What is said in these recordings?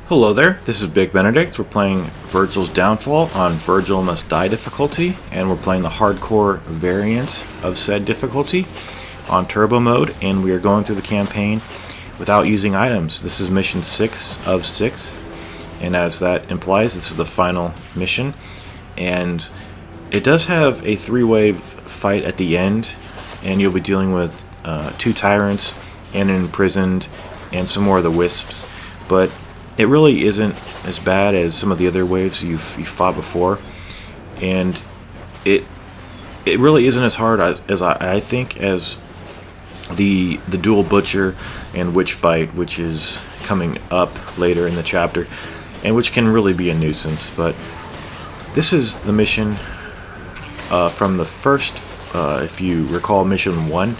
Hello there, this is Big Benedict. We're playing Vergil's Downfall on Vergil Must Die difficulty, and we're playing the hardcore variant of said difficulty on turbo mode, and we are going through the campaign without using items. This is mission 6 of 6, and as that implies, this is the final mission, and it does have a 3-wave fight at the end, and you'll be dealing with 2 tyrants and an imprisoned and some more of the wisps, but it really isn't as bad as some of the other waves you've fought before, and it really isn't as hard as I think as the dual butcher and witch fight, which is coming up later in the chapter, and which can really be a nuisance. But this is the mission from the first, if you recall, mission 1.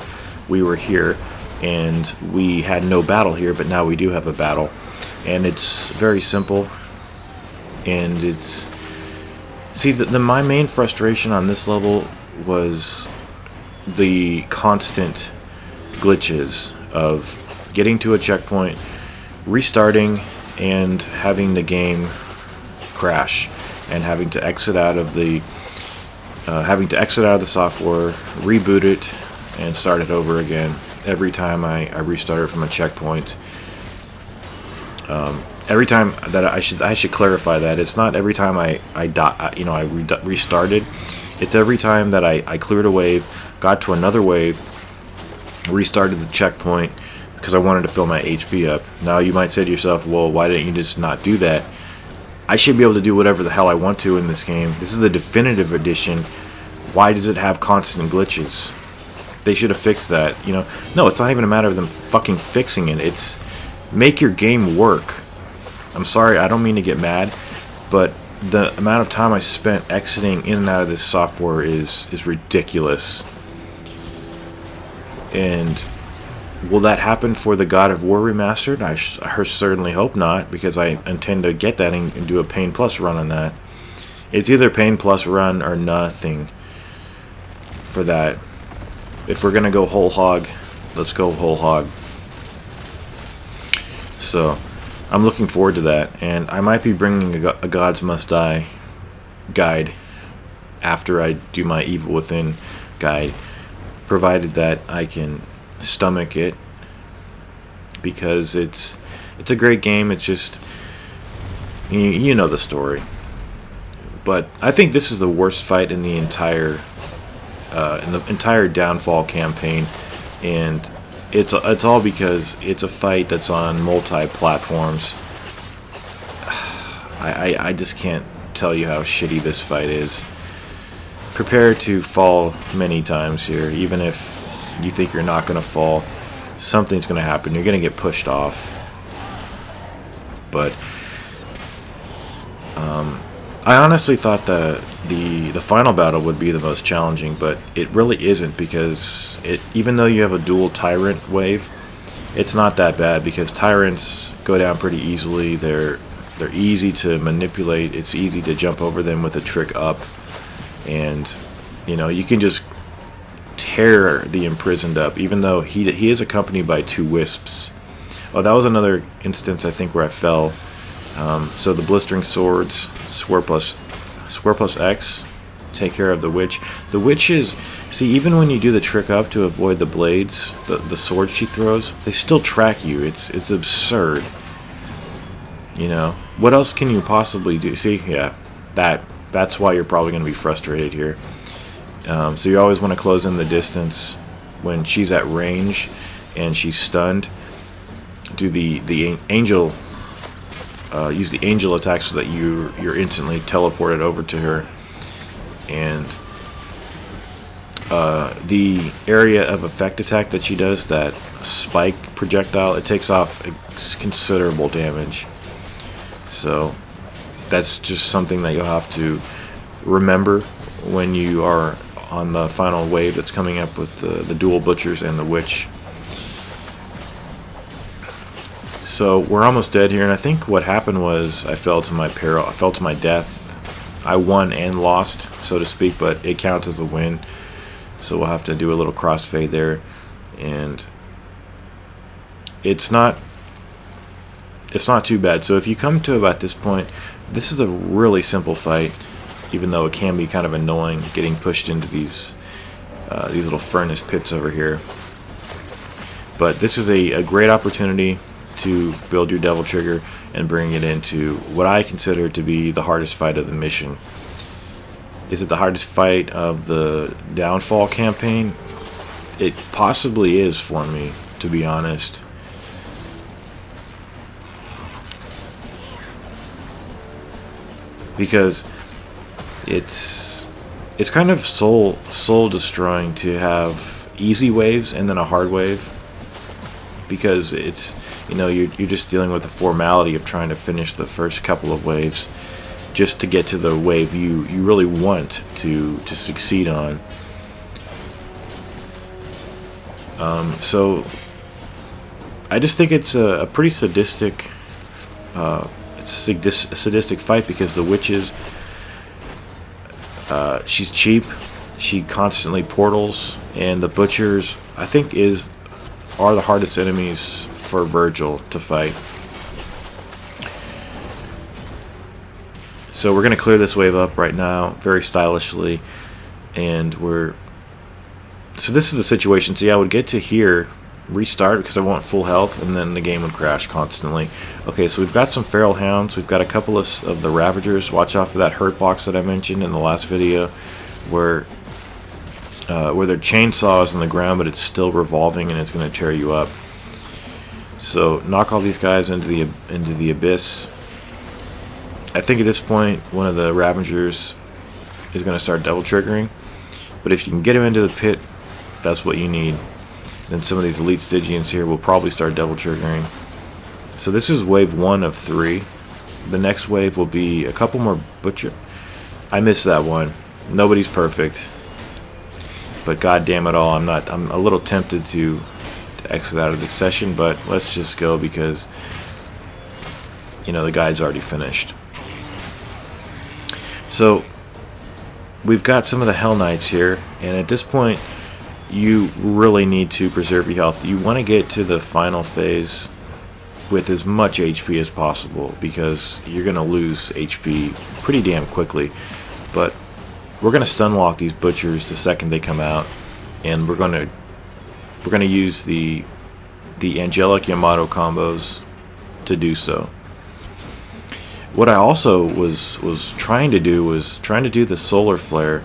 We were here and we had no battle here, but now we do have a battle. And it's very simple, and it's... See, my main frustration on this level was the constant glitches of getting to a checkpoint, restarting, and having the game crash, and having to exit out of the software, reboot it, and start it over again every time I restarted from a checkpoint. Every time that I should clarify that it's not every time I restarted. It's every time that I cleared a wave, got to another wave, restarted the checkpoint because I wanted to fill my HP up. Now you might say to yourself, well, why didn't you just not do that? I should be able to do whatever the hell I want to in this game. This is the definitive edition. Why does it have constant glitches? They should have fixed that. No, it's not even a matter of them fucking fixing it. It's make your game work. I'm sorry, I don't mean to get mad, but the amount of time I spent exiting in and out of this software is ridiculous. And will that happen for the God of War Remastered? I certainly hope not, because I intend to get that and do a Pain Plus run on that. It's either Pain Plus run or nothing for that. If we're gonna go whole hog, let's go whole hog. So, I'm looking forward to that, and I might be bringing a Gods Must Die guide after I do my Evil Within guide, provided that I can stomach it, because it's a great game. It's just, you know the story. But I think this is the worst fight in the entire Downfall campaign, and it's all because it's a fight that's on multi-platforms. I just can't tell you how shitty this fight is. Prepare to fall many times here. Even if you think you're not going to fall, something's going to happen. You're going to get pushed off. But I honestly thought the final battle would be the most challenging, but it really isn't, because even though you have a dual tyrant wave, it's not that bad, because tyrants go down pretty easily. They're easy to manipulate. It's easy to jump over them with a trick up, and you can just tear the imprisoned up, even though he is accompanied by 2 wisps. Oh, that was another instance I think where I fell. So the blistering swords, square plus X, take care of the witch. The witch is, see, even when you do the trick up to avoid the blades, the swords she throws, they still track you. It's absurd. What else can you possibly do? See, yeah, that's why you're probably going to be frustrated here. So you always want to close in the distance when she's at range and she's stunned. Do the angel. Use the angel attack so that you're instantly teleported over to her, and the area of effect attack that she does, that spike projectile, it takes off considerable damage. So that's just something that you'll have to remember when you are on the final wave that's coming up with the dual butchers and the witch. So we're almost dead here, and I think what happened was I fell to my peril. I fell to my death. I won and lost, so to speak, but it counts as a win. So we'll have to do a little crossfade there, and it's not it's not too bad. So if you come to about this point, this is a really simple fight, even though it can be kind of annoying getting pushed into these little furnace pits over here. But this is a great opportunity to build your Devil Trigger and bring it into what I consider to be the hardest fight of the mission. Is it the hardest fight of the Downfall campaign? It possibly is for me, to be honest. Because it's kind of soul destroying to have easy waves and then a hard wave, because it's, you know, you're just dealing with the formality of trying to finish the first couple of waves just to get to the wave you really want to succeed on. So I just think it's a pretty sadistic sadistic fight, because the witches, she's cheap, she constantly portals, and the butchers, I think, are the hardest enemies for Vergil to fight. So we're gonna clear this wave up right now very stylishly, and so this is the situation. See, I would get to here, restart because I want full health, and then the game would crash constantly. Okay, so we've got some feral hounds, we've got a couple of the ravagers. Watch out for that hurt box that I mentioned in the last video, where their chainsaw is on the ground but it's still revolving and it's going to tear you up. So knock all these guys into the abyss. I think at this point one of the ravagers is going to start double triggering, but if you can get him into the pit, that's what you need. Then some of these elite Stygians here will probably start double triggering. So this is wave 1 of 3. The next wave will be a couple more butcher. I missed that one. Nobody's perfect, but god damn it all, I'm a little tempted to exit out of this session, but let's just go because, you know, the guide's already finished. So we've got some of the Hell Knights here, and at this point you really need to preserve your health. You want to get to the final phase with as much HP as possible, because you're going to lose HP pretty damn quickly. But we're going to stun lock these butchers the second they come out, and we're going to use the angelic Yamato combos to do so. What I also was trying to do the solar flare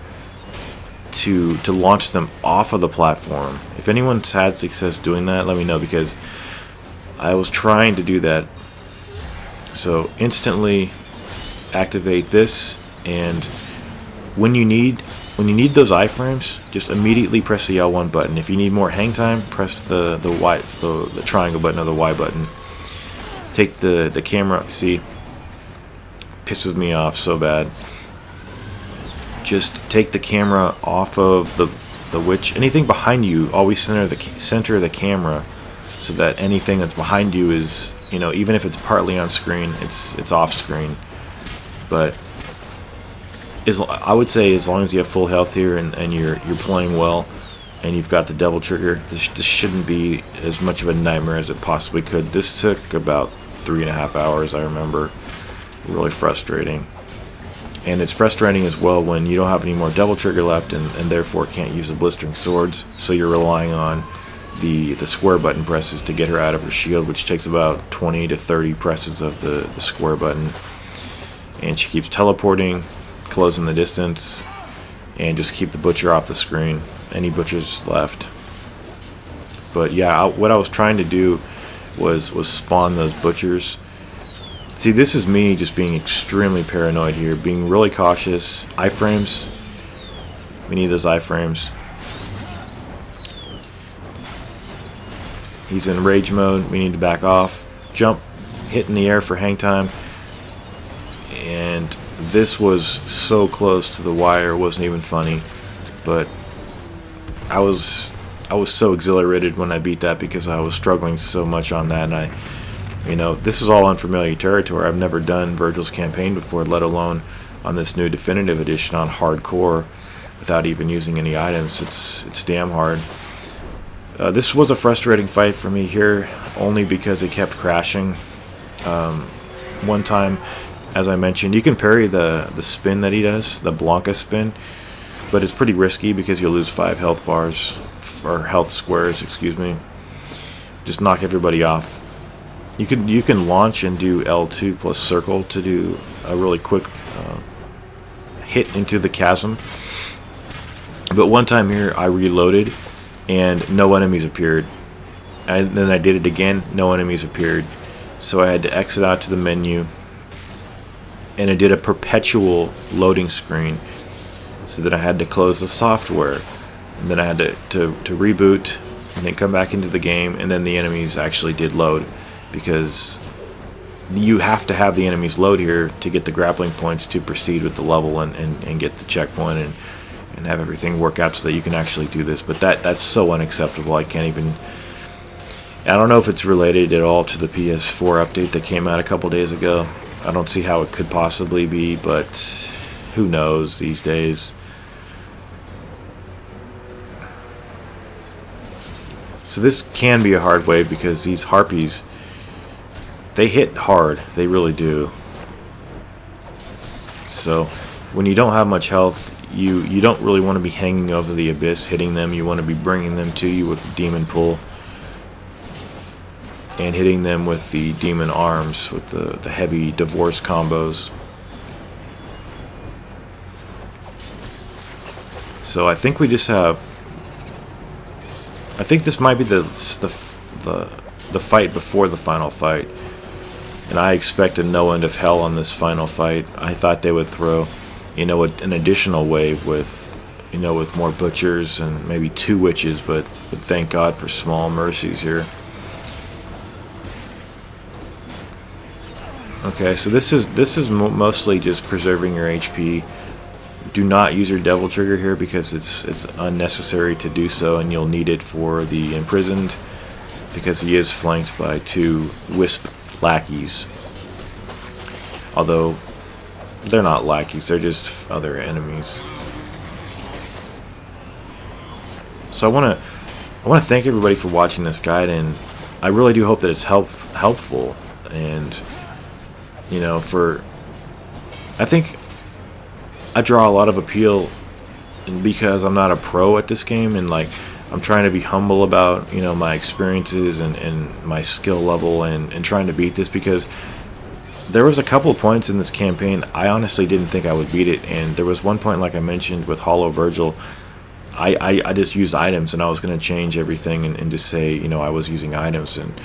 to launch them off of the platform. If anyone's had success doing that, let me know, because I was trying to do that. So instantly activate this, and when you need those iframes, just immediately press the L1 button. If you need more hang time, press the triangle button or the Y button. Take the camera. See, pisses me off so bad. Just take the camera off of the witch. Anything behind you, always center the camera, so that anything that's behind you is, you know, even if it's partly on screen, it's off screen. But I would say, as long as you have full health here and you're playing well, and you've got the Devil Trigger, this shouldn't be as much of a nightmare as it possibly could. This took about 3.5 hours, I remember. Really frustrating. And it's frustrating as well when you don't have any more Devil Trigger left, and therefore can't use the blistering swords, so you're relying on the square button presses to get her out of her shield, which takes about 20 to 30 presses of the square button. And she keeps teleporting, closing the distance, and just keep the butcher off the screen. Any butchers left. But yeah, what I was trying to do was spawn those butchers. See, this is me just being extremely paranoid here, being really cautious. Iframes. We need those iframes. He's in rage mode. We need to back off. Jump. Hit in the air for hang time. And this was so close to the wire, it wasn't even funny. But I was so exhilarated when I beat that, because I was struggling so much on that, and you know, this is all unfamiliar territory. I've never done Vergil's campaign before, let alone on this new definitive edition on hardcore, without even using any items. It's damn hard. This was a frustrating fight for me here, only because it kept crashing. One time, as I mentioned, you can parry the spin that he does, the Blanca spin, but it's pretty risky because you'll lose 5 health bars, or health squares, excuse me. Just knock everybody off. You can launch and do L2 plus circle to do a really quick hit into the chasm. But one time here I reloaded and no enemies appeared. And then I did it again, no enemies appeared. So I had to exit out to the menu, and it did a perpetual loading screen. So then I had to close the software, and then I had to reboot and then come back into the game, and then the enemies actually did load, because you have to have the enemies load here to get the grappling points to proceed with the level and get the checkpoint and have everything work out so that you can actually do this. But that's so unacceptable. I can't even... I don't know if it's related at all to the PS4 update that came out a couple days ago. I don't see how it could possibly be, but who knows these days. So this can be a hard wave because these harpies, they hit hard. They really do. So when you don't have much health, you don't really want to be hanging over the abyss hitting them. You want to be bringing them to you with the demon pull and hitting them with the demon arms with the heavy divorce combos. So I think we just have... I think this might be the fight before the final fight, and I expected no end of hell on this final fight. I thought they would throw, you know, an additional wave with, you know, with more butchers and maybe 2 witches, but thank God for small mercies here. Okay, so this is mostly just preserving your HP. Do not use your devil trigger here because it's unnecessary to do so, and you'll need it for the imprisoned because he is flanked by 2 wisp lackeys. Although they're not lackeys, they're just other enemies. So I want to thank everybody for watching this guide, and I really do hope that it's helpful. And you know, I think I draw a lot of appeal because I'm not a pro at this game, and like I'm trying to be humble about, you know, my experiences and my skill level and trying to beat this, because there was a couple of points in this campaign I honestly didn't think I would beat it, and there was one point, like I mentioned with Hollow Vergil, I just used items, and I was going to change everything and just say, you know, I was using items, and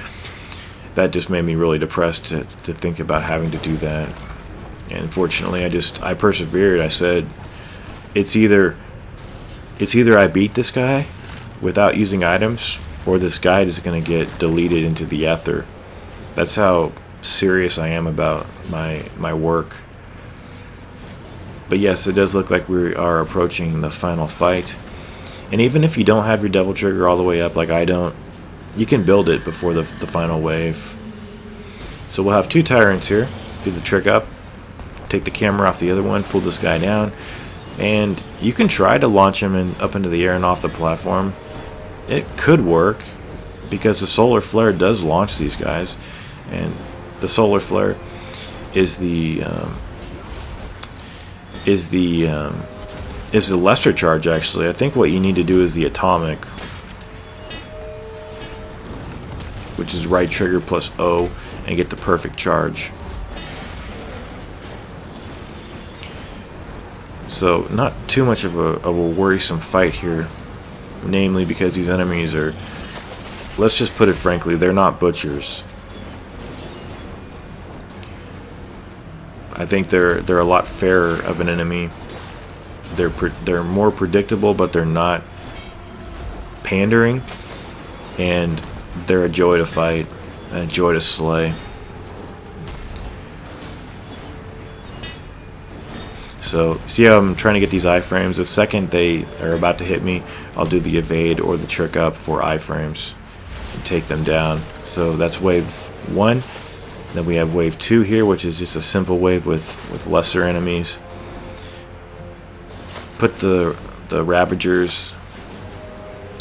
that just made me really depressed to think about having to do that. And unfortunately, I persevered. I said, it's either I beat this guy without using items, or this guide is going to get deleted into the ether. That's how serious I am about my work. But yes, it does look like we are approaching the final fight. And even if you don't have your devil trigger all the way up, like I don't, you can build it before the final wave. So we'll have 2 tyrants here. Do the trick up, take the camera off the other one, pull this guy down, and you can try to launch him up into the air and off the platform. It could work because the solar flare does launch these guys, and the solar flare is the lesser charge. Actually, I think what you need to do is the atomic, which is right trigger plus O, and get the perfect charge. So not too much of a worrisome fight here, namely because these enemies are, let's just put it frankly, they're not butchers. I think they're a lot fairer of an enemy. They're more predictable, but they're not pandering, and they're a joy to fight, a joy to slay. So see how I'm trying to get these iframes? The second they are about to hit me, I'll do the evade or the trick up for iframes and take them down. So that's wave 1. Then we have wave 2 here, which is just a simple wave with lesser enemies. Put the Ravagers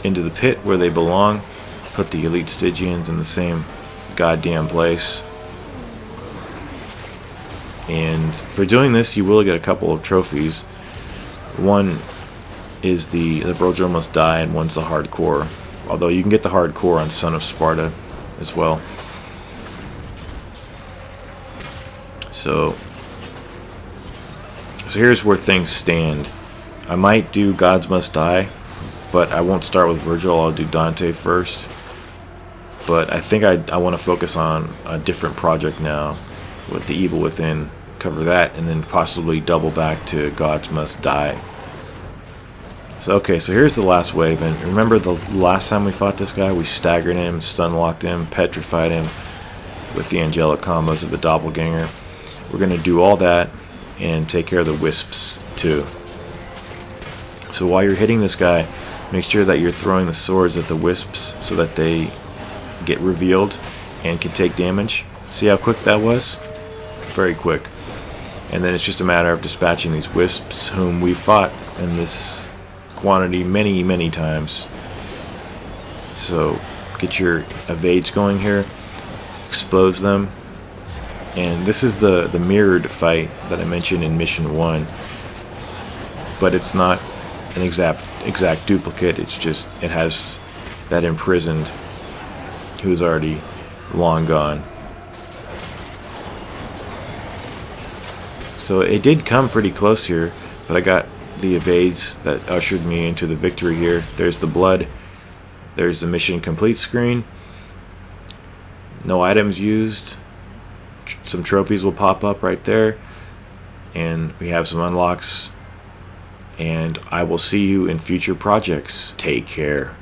into the pit where they belong. Put the Elite Stygians in the same goddamn place. And for doing this, you will get a couple of trophies. One is the Vergil Must Die, and one's the hardcore. Although you can get the hardcore on Son of Sparta as well. So here's where things stand. I might do Gods Must Die, but I won't start with Vergil. I'll do Dante first. But I think I want to focus on a different project now with the Evil Within. Cover that, and then possibly double back to Gods Must Die. So okay, so here's the last wave, and remember the last time we fought this guy, we staggered him, stun locked him, petrified him with the angelic combos of the doppelganger. We're going to do all that and take care of the wisps too. So while you're hitting this guy, make sure that you're throwing the swords at the wisps so that they get revealed and can take damage. See how quick that was? Very quick. And then it's just a matter of dispatching these wisps, whom we fought in this quantity many times. So get your evades going here, explodes them, and this is the mirrored fight that I mentioned in mission 1, but it's not an exact duplicate. It's just it has that imprisoned who's already long gone. So it did come pretty close here, but I got the evades that ushered me into the victory here. There's the blood. There's the mission complete screen. No items used. Some trophies will pop up right there. And we have some unlocks. And I will see you in future projects. Take care.